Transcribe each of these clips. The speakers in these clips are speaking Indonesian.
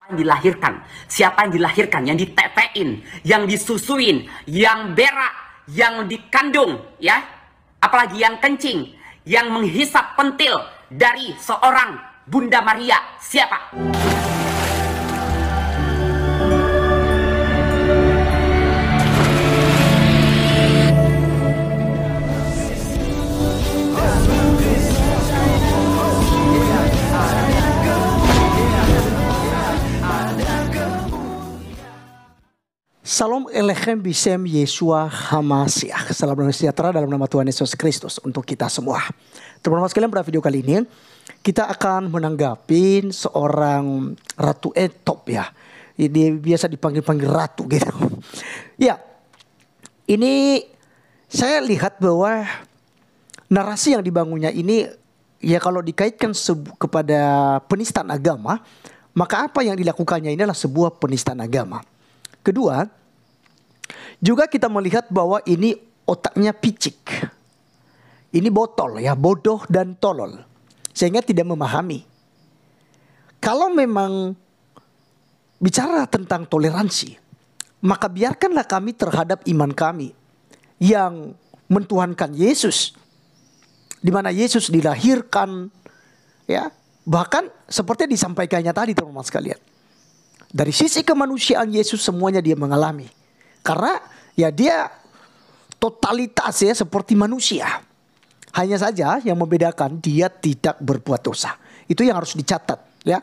yang dilahirkan, siapa yang dilahirkan, yang ditetein, yang disusuin, yang berak, yang dikandung, ya, apalagi yang kencing, yang menghisap pentil dari seorang Bunda Maria, siapa? Salam Elechem Bisem Yeshua Hamasiah. Salam damai sejahtera dalam nama Tuhan Yesus Kristus untuk kita semua. Teman-teman sekalian, pada video kali ini kita akan menanggapi seorang Ratu Etop, ya. Ini biasa dipanggil-panggil ratu gitu. Ya, ini saya lihat bahwa narasi yang dibangunnya ini, ya, kalau dikaitkan kepada penistaan agama, maka apa yang dilakukannya ini adalah sebuah penistaan agama. Kedua, juga kita melihat bahwa ini otaknya picik. Ini botol, ya, bodoh dan tolol. Sehingga tidak memahami. Kalau memang bicara tentang toleransi, maka biarkanlah kami terhadap iman kami yang mentuhankan Yesus. Di mana Yesus dilahirkan, ya, bahkan seperti disampaikannya tadi, teman-teman sekalian. Dari sisi kemanusiaan Yesus semuanya dia mengalami. Karena ya dia totalitas, ya, seperti manusia. Hanya saja yang membedakan dia tidak berbuat dosa. Itu yang harus dicatat, ya.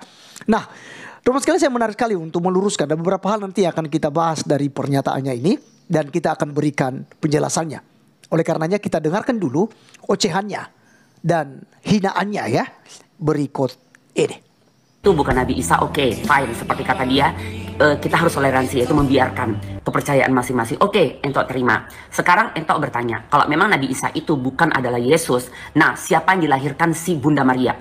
Nah, teman-teman sekalian, saya menarik sekali untuk meluruskan. Dan beberapa hal nanti akan kita bahas dari pernyataannya ini. Dan kita akan berikan penjelasannya. Oleh karenanya kita dengarkan dulu ocehannya dan hinaannya, ya, berikut ini. Itu bukan Nabi Isa, oke, fine. Seperti kata dia, kita harus toleransi, yaitu membiarkan kepercayaan masing-masing. Oke, entok terima. Sekarang entok bertanya, kalau memang Nabi Isa itu bukan adalah Yesus, nah siapa yang dilahirkan si Bunda Maria?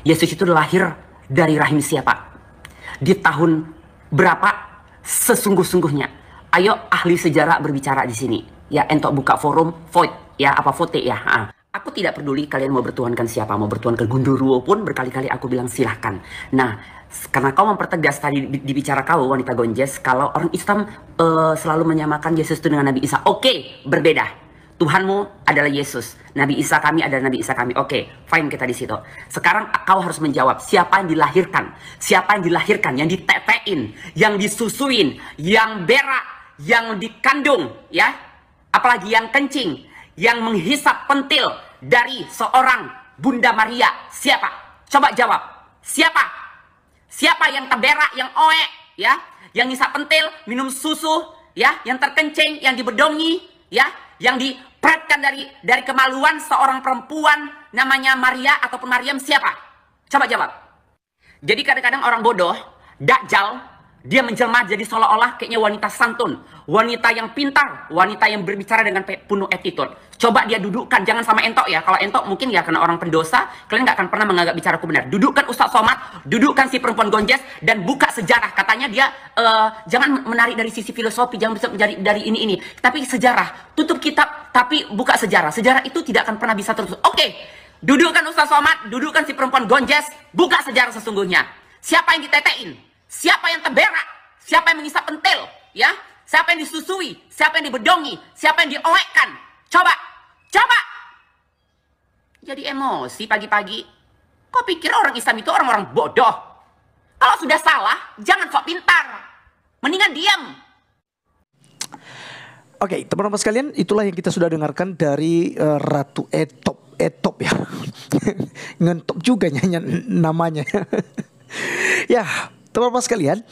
Yesus itu lahir dari rahim siapa? Di tahun berapa sesungguh-sungguhnya? Ayo ahli sejarah berbicara di sini. Ya, entok buka forum, vote, ya, apa vote, ya. Aku tidak peduli kalian mau bertuhankan siapa, mau bertuhankan Gundurwo pun berkali-kali aku bilang silahkan. Nah, karena kau mempertegas tadi dibicara kau wanita Gonjes, kalau orang Islam selalu menyamakan Yesus itu dengan Nabi Isa. Oke, berbeda. Tuhanmu adalah Yesus, Nabi Isa kami adalah Nabi Isa kami. Oke, fine, kita di situ. Sekarang kau harus menjawab siapa yang dilahirkan, siapa yang dilahirkan, yang ditetein, yang disusuin, yang berak, yang dikandung, ya, apalagi yang kencing, yang menghisap pentil dari seorang Bunda Maria, siapa? Coba jawab. Siapa? Siapa yang terberak, yang oek, ya, yang ngisap pentil, minum susu, ya, yang terkencing, yang dibedongi, ya, yang dipretkan dari kemaluan seorang perempuan namanya Maria ataupun Maryam, siapa? Coba jawab. Jadi kadang-kadang orang bodoh, dakjal, dia menjelma jadi seolah-olah kayaknya wanita santun, wanita yang pintar, wanita yang berbicara dengan penuh attitude. Coba dia dudukkan, jangan sama entok, ya. Kalau entok mungkin ya karena orang pendosa, kalian nggak akan pernah menganggap bicaraku benar. Dudukkan Ustaz Somad, dudukkan si perempuan Gonjes dan buka sejarah. Katanya dia jangan menarik dari sisi filosofi, jangan bisa mencari dari ini. Tapi sejarah, tutup kitab tapi buka sejarah. Sejarah itu tidak akan pernah bisa terus. Oke, dudukkan Ustaz Somad, dudukkan si perempuan Gonjes, buka sejarah sesungguhnya. Siapa yang ditetein? Siapa yang terberak? Siapa yang mengisap pentil? Ya? Siapa yang disusui? Siapa yang dibedongi? Siapa yang dioekkan? Coba! Coba! Jadi emosi pagi-pagi. Kok pikir orang Islam itu orang-orang bodoh? Kalau sudah salah, jangan sok pintar. Mendingan diam. Oke, teman-teman sekalian, itulah yang kita sudah dengarkan dari Ratu Etop. Etop, ya. Ngentop juga nyanyi namanya. Ya, teman-teman sekalian,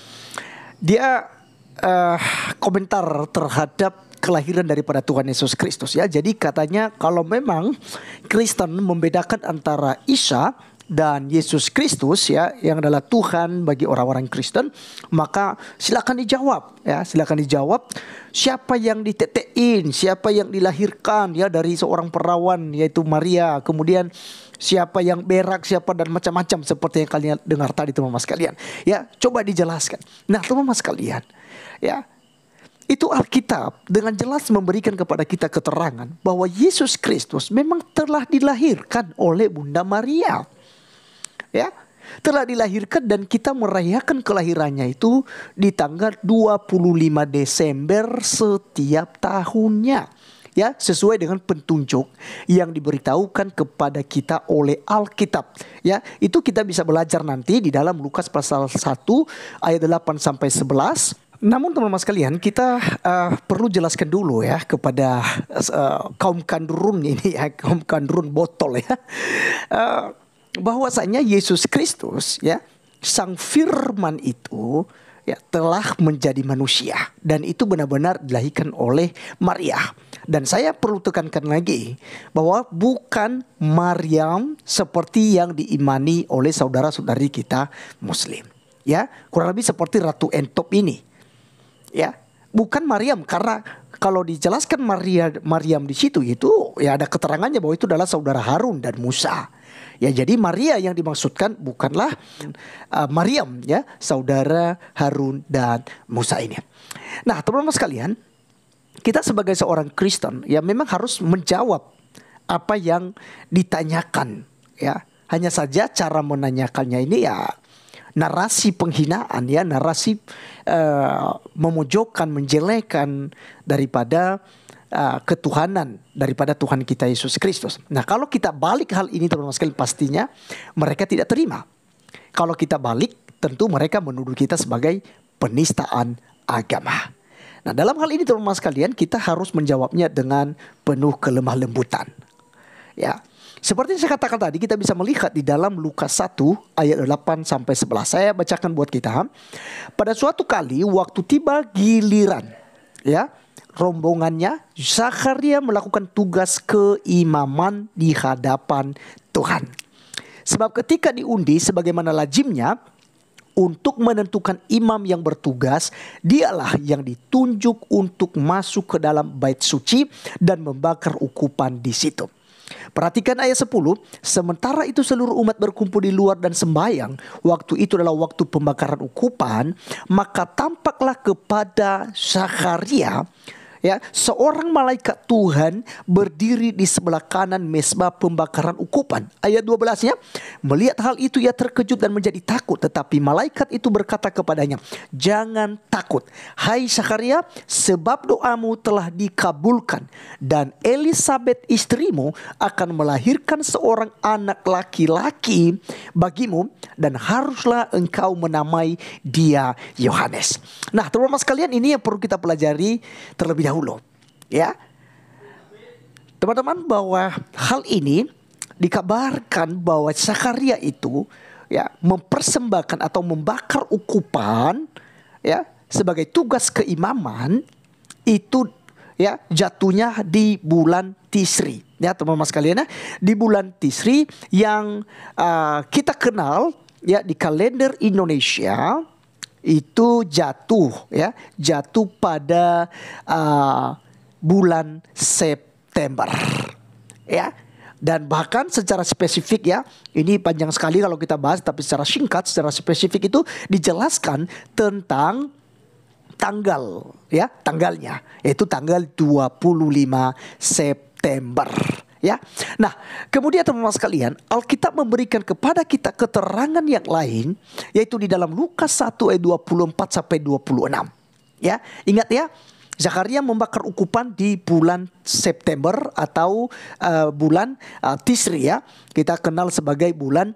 dia komentar terhadap kelahiran daripada Tuhan Yesus Kristus, ya. Jadi katanya kalau memang Kristen membedakan antara Isa dan Yesus Kristus, ya, yang adalah Tuhan bagi orang-orang Kristen, maka silakan dijawab, ya, silakan dijawab siapa yang ditetein, siapa yang dilahirkan, ya, dari seorang perawan yaitu Maria, kemudian siapa yang berak, siapa, dan macam-macam seperti yang kalian dengar tadi, teman-teman sekalian. Ya, coba dijelaskan. Nah, teman-teman sekalian, ya, itu Alkitab dengan jelas memberikan kepada kita keterangan bahwa Yesus Kristus memang telah dilahirkan oleh Bunda Maria. Ya, telah dilahirkan dan kita merayakan kelahirannya itu di tanggal 25 Desember setiap tahunnya. Ya, sesuai dengan petunjuk yang diberitahukan kepada kita oleh Alkitab. Ya, itu kita bisa belajar nanti di dalam Lukas pasal 1 ayat 8 sampai 11. Namun teman-teman sekalian, kita perlu jelaskan dulu ya kepada kaum kandurun ini ya, kaum kandurun botol ya. Bahwasanya Yesus Kristus ya, Sang Firman itu ya telah menjadi manusia dan itu benar-benar dilahirkan oleh Maria. Dan saya perlu tekankan lagi bahwa bukan Maryam seperti yang diimani oleh saudara-saudari kita Muslim. Ya, kurang lebih seperti Ratu Entop ini. Ya, bukan Maryam, karena kalau dijelaskan Maryam di situ itu ya ada keterangannya bahwa itu adalah saudara Harun dan Musa. Ya, jadi Maria yang dimaksudkan bukanlah Maryam ya, saudara Harun dan Musa ini. Nah, teman-teman sekalian, kita sebagai seorang Kristen ya memang harus menjawab apa yang ditanyakan ya. Hanya saja cara menanyakannya ini ya narasi penghinaan ya, narasi memojokkan, menjelekkan daripada ketuhanan daripada Tuhan kita Yesus Kristus. Nah, kalau kita balik hal ini teman-teman sekalian, pastinya mereka tidak terima. Kalau kita balik, tentu mereka menuduh kita sebagai penistaan agama. Nah, dalam hal ini teman-teman sekalian, kita harus menjawabnya dengan penuh kelemah lembutan. Ya, seperti yang saya katakan tadi, kita bisa melihat di dalam Lukas 1 ayat 8 sampai 11. Saya bacakan buat kita. Pada suatu kali waktu tiba giliran ya rombongannya, Zakaria melakukan tugas keimaman di hadapan Tuhan. Sebab ketika diundi sebagaimana lazimnya untuk menentukan imam yang bertugas, dialah yang ditunjuk untuk masuk ke dalam bait suci dan membakar ukupan di situ. Perhatikan ayat 10. Sementara itu seluruh umat berkumpul di luar dan sembahyang. Waktu itu adalah waktu pembakaran ukupan. Maka tampaklah kepada Zakaria ya seorang malaikat Tuhan berdiri di sebelah kanan mezbah pembakaran ukupan. Ayat 12-nya, melihat hal itu ia terkejut dan menjadi takut, tetapi malaikat itu berkata kepadanya, "Jangan takut, hai Zakaria, sebab doamu telah dikabulkan dan Elisabet istrimu akan melahirkan seorang anak laki-laki bagimu dan haruslah engkau menamai dia Yohanes." Nah, teman-teman sekalian, ini yang perlu kita pelajari terlebih dahulu. Ya, teman-teman, bahwa hal ini dikabarkan bahwa Zakaria itu ya mempersembahkan atau membakar ukupan ya sebagai tugas keimaman itu ya jatuhnya di bulan Tisri. Ya, teman-teman sekalian, ya, di bulan Tisri yang kita kenal ya di kalender Indonesia itu jatuh pada bulan September ya. Dan bahkan secara spesifik ya, ini panjang sekali kalau kita bahas, tapi secara singkat, secara spesifik itu dijelaskan tentang tanggal ya, tanggalnya yaitu tanggal 25 September. Ya, nah kemudian teman-teman sekalian, Alkitab memberikan kepada kita keterangan yang lain, yaitu di dalam Lukas 1 ayat 24 sampai 26. Ya, ingat ya, Zakaria membakar ukupan di bulan September atau bulan Tisri ya, kita kenal sebagai bulan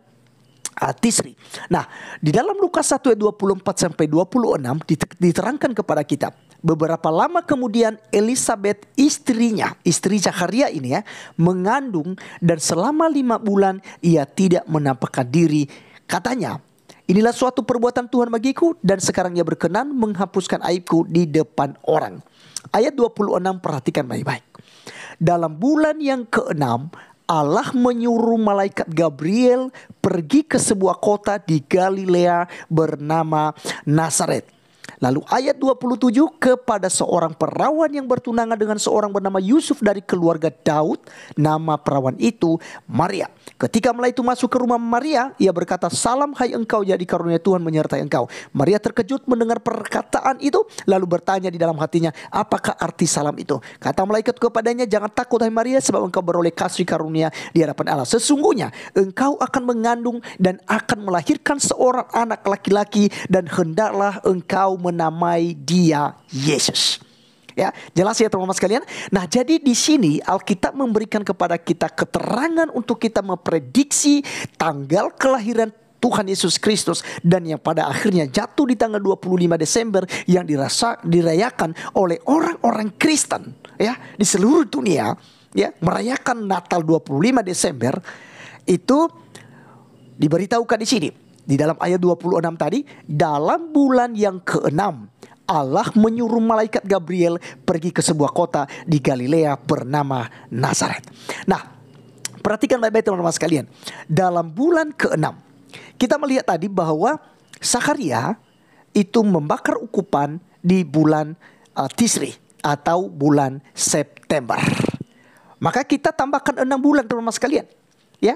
Tisri. Nah, di dalam Lukas 1 ayat 24 sampai 26 diterangkan kepada kita, beberapa lama kemudian Elisabet istri Zakaria ini ya, mengandung dan selama 5 bulan ia tidak menampakkan diri. Katanya, inilah suatu perbuatan Tuhan bagiku dan sekarang ia berkenan menghapuskan aibku di depan orang. Ayat 26, perhatikan baik-baik. Dalam bulan yang ke-6 Allah menyuruh malaikat Gabriel pergi ke sebuah kota di Galilea bernama Nazaret. Lalu ayat 27, kepada seorang perawan yang bertunangan dengan seorang bernama Yusuf dari keluarga Daud. Nama perawan itu Maria. Ketika Maria itu masuk ke rumah Maria, ia berkata, salam hai engkau jadi karunia Tuhan menyertai engkau. Maria terkejut mendengar perkataan itu, lalu bertanya di dalam hatinya, apakah arti salam itu? Kata malaikat kepadanya, jangan takut hai Maria, sebab engkau beroleh kasih karunia di hadapan Allah. Sesungguhnya engkau akan mengandung dan akan melahirkan seorang anak laki-laki, dan hendaklah engkau menamai dia Yesus. Ya, jelas ya teman-teman sekalian. Nah, jadi di sini Alkitab memberikan kepada kita keterangan untuk kita memprediksi tanggal kelahiran Tuhan Yesus Kristus, dan yang pada akhirnya jatuh di tanggal 25 Desember yang dirayakan oleh orang-orang Kristen ya di seluruh dunia ya, merayakan Natal 25 Desember. Itu diberitahukan di sini di dalam ayat 26 tadi, dalam bulan yang ke-6 Allah menyuruh malaikat Gabriel pergi ke sebuah kota di Galilea bernama Nazaret. Nah, perhatikan baik-baik teman-teman sekalian. Dalam bulan ke-6 kita melihat tadi bahwa Sakaria itu membakar ukupan di bulan Tisri atau bulan September. Maka kita tambahkan 6 bulan teman-teman sekalian. Ya,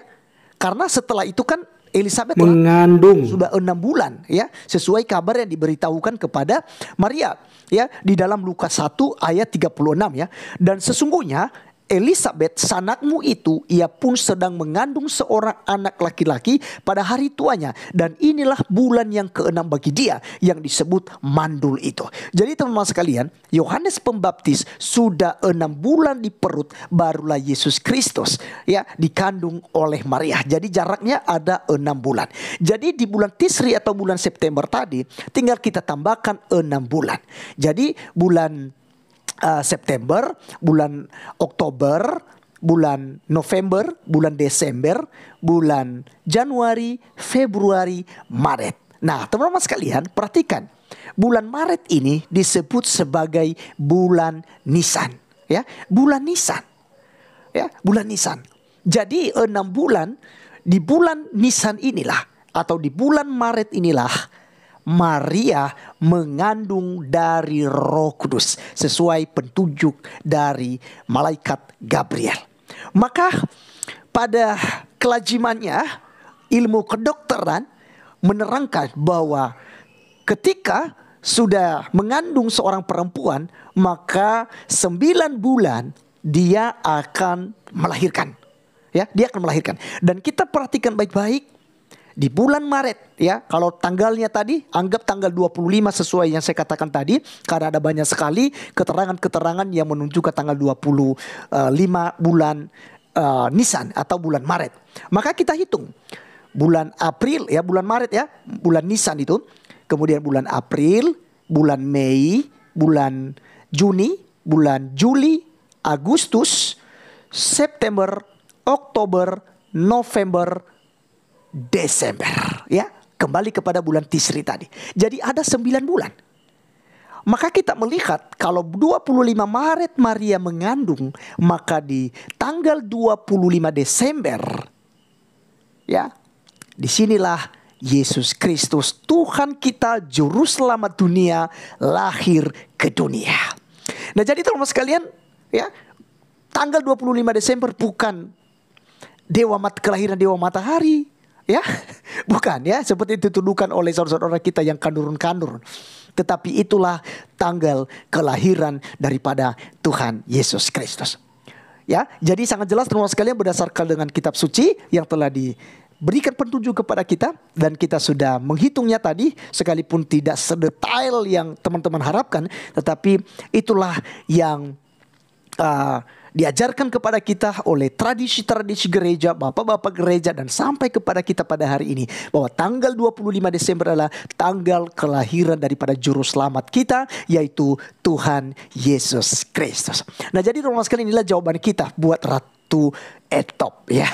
karena setelah itu kan Elizabeth mengandung sudah 6 bulan ya, sesuai kabar yang diberitahukan kepada Maria ya di dalam Lukas 1 ayat 36 ya. Dan sesungguhnya Elizabeth sanakmu itu, ia pun sedang mengandung seorang anak laki-laki pada hari tuanya, dan inilah bulan yang ke-6 bagi dia yang disebut mandul itu. Jadi teman-teman sekalian, Yohanes Pembaptis sudah 6 bulan di perut, barulah Yesus Kristus ya dikandung oleh Maria. Jadi jaraknya ada 6 bulan. Jadi di bulan Tisri atau bulan September tadi tinggal kita tambahkan 6 bulan. Jadi bulan September, bulan Oktober, bulan November, bulan Desember, bulan Januari, Februari, Maret. Nah, teman-teman sekalian, perhatikan. Bulan Maret ini disebut sebagai bulan Nisan, ya. Bulan Nisan. Ya, bulan Nisan. Jadi 6 bulan di bulan Nisan inilah atau di bulan Maret inilah Maria mengandung dari Roh Kudus sesuai petunjuk dari malaikat Gabriel. Maka pada kelajimannya ilmu kedokteran menerangkan bahwa ketika sudah mengandung seorang perempuan, maka 9 bulan dia akan melahirkan. Ya, dia akan melahirkan. Dan kita perhatikan baik-baik. Di bulan Maret ya, kalau tanggalnya tadi anggap tanggal 25 sesuai yang saya katakan tadi, karena ada banyak sekali keterangan-keterangan yang menunjukkan tanggal 25 bulan Nisan atau bulan Maret. Maka kita hitung bulan April ya, bulan Maret ya, bulan Nisan itu, kemudian bulan April, bulan Mei, bulan Juni, bulan Juli, Agustus, September, Oktober, November, Desember ya, kembali kepada bulan Tisri tadi. Jadi ada 9 bulan. Maka kita melihat kalau 25 Maret Maria mengandung, maka di tanggal 25 Desember ya, disinilah Yesus Kristus Tuhan kita juru selamat dunia lahir ke dunia. Nah, jadi teman-teman sekalian ya, tanggal 25 Desember bukan kelahiran dewa matahari. Ya, bukan ya, seperti dituduhkan oleh saudara-saudara kita yang kandurun-kandurun. Tetapi itulah tanggal kelahiran daripada Tuhan Yesus Kristus. Ya, jadi sangat jelas teman-teman sekalian berdasarkan dengan kitab suci yang telah diberikan petunjuk kepada kita, dan kita sudah menghitungnya tadi, sekalipun tidak sedetail yang teman-teman harapkan, tetapi itulah yang diajarkan kepada kita oleh tradisi-tradisi gereja, bapak-bapak gereja, dan sampai kepada kita pada hari ini, bahwa tanggal 25 Desember adalah tanggal kelahiran daripada juru selamat kita, yaitu Tuhan Yesus Kristus. Nah, jadi teman-teman sekalian, inilah jawaban kita buat Ratu Etop ya.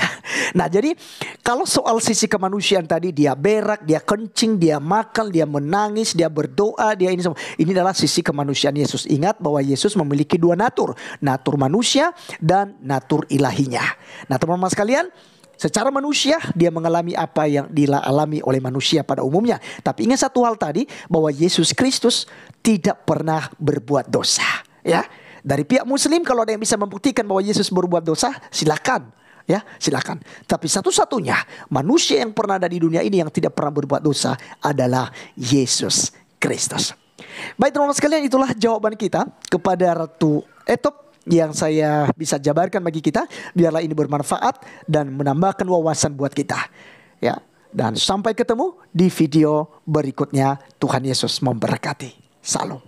Nah, jadi kalau soal sisi kemanusiaan tadi, dia berak, dia kencing, dia makan, dia menangis, dia berdoa, dia ini semua. Ini adalah sisi kemanusiaan Yesus. Ingat bahwa Yesus memiliki 2 natur, natur manusia dan natur ilahinya. Nah, teman-teman sekalian, Secara manusia dia mengalami apa yang dialami oleh manusia pada umumnya. Tapi ingat satu hal tadi, bahwa Yesus Kristus tidak pernah berbuat dosa. Ya, dari pihak Muslim kalau ada yang bisa membuktikan bahwa Yesus berbuat dosa, silakan. Ya, silakan. Tapi satu-satunya manusia yang pernah ada di dunia ini yang tidak pernah berbuat dosa adalah Yesus Kristus. Baik teman-teman sekalian, itulah jawaban kita kepada Ratu Etop yang saya bisa jabarkan bagi kita. Biarlah ini bermanfaat dan menambahkan wawasan buat kita. Ya, dan sampai ketemu di video berikutnya. Tuhan Yesus memberkati. Salam.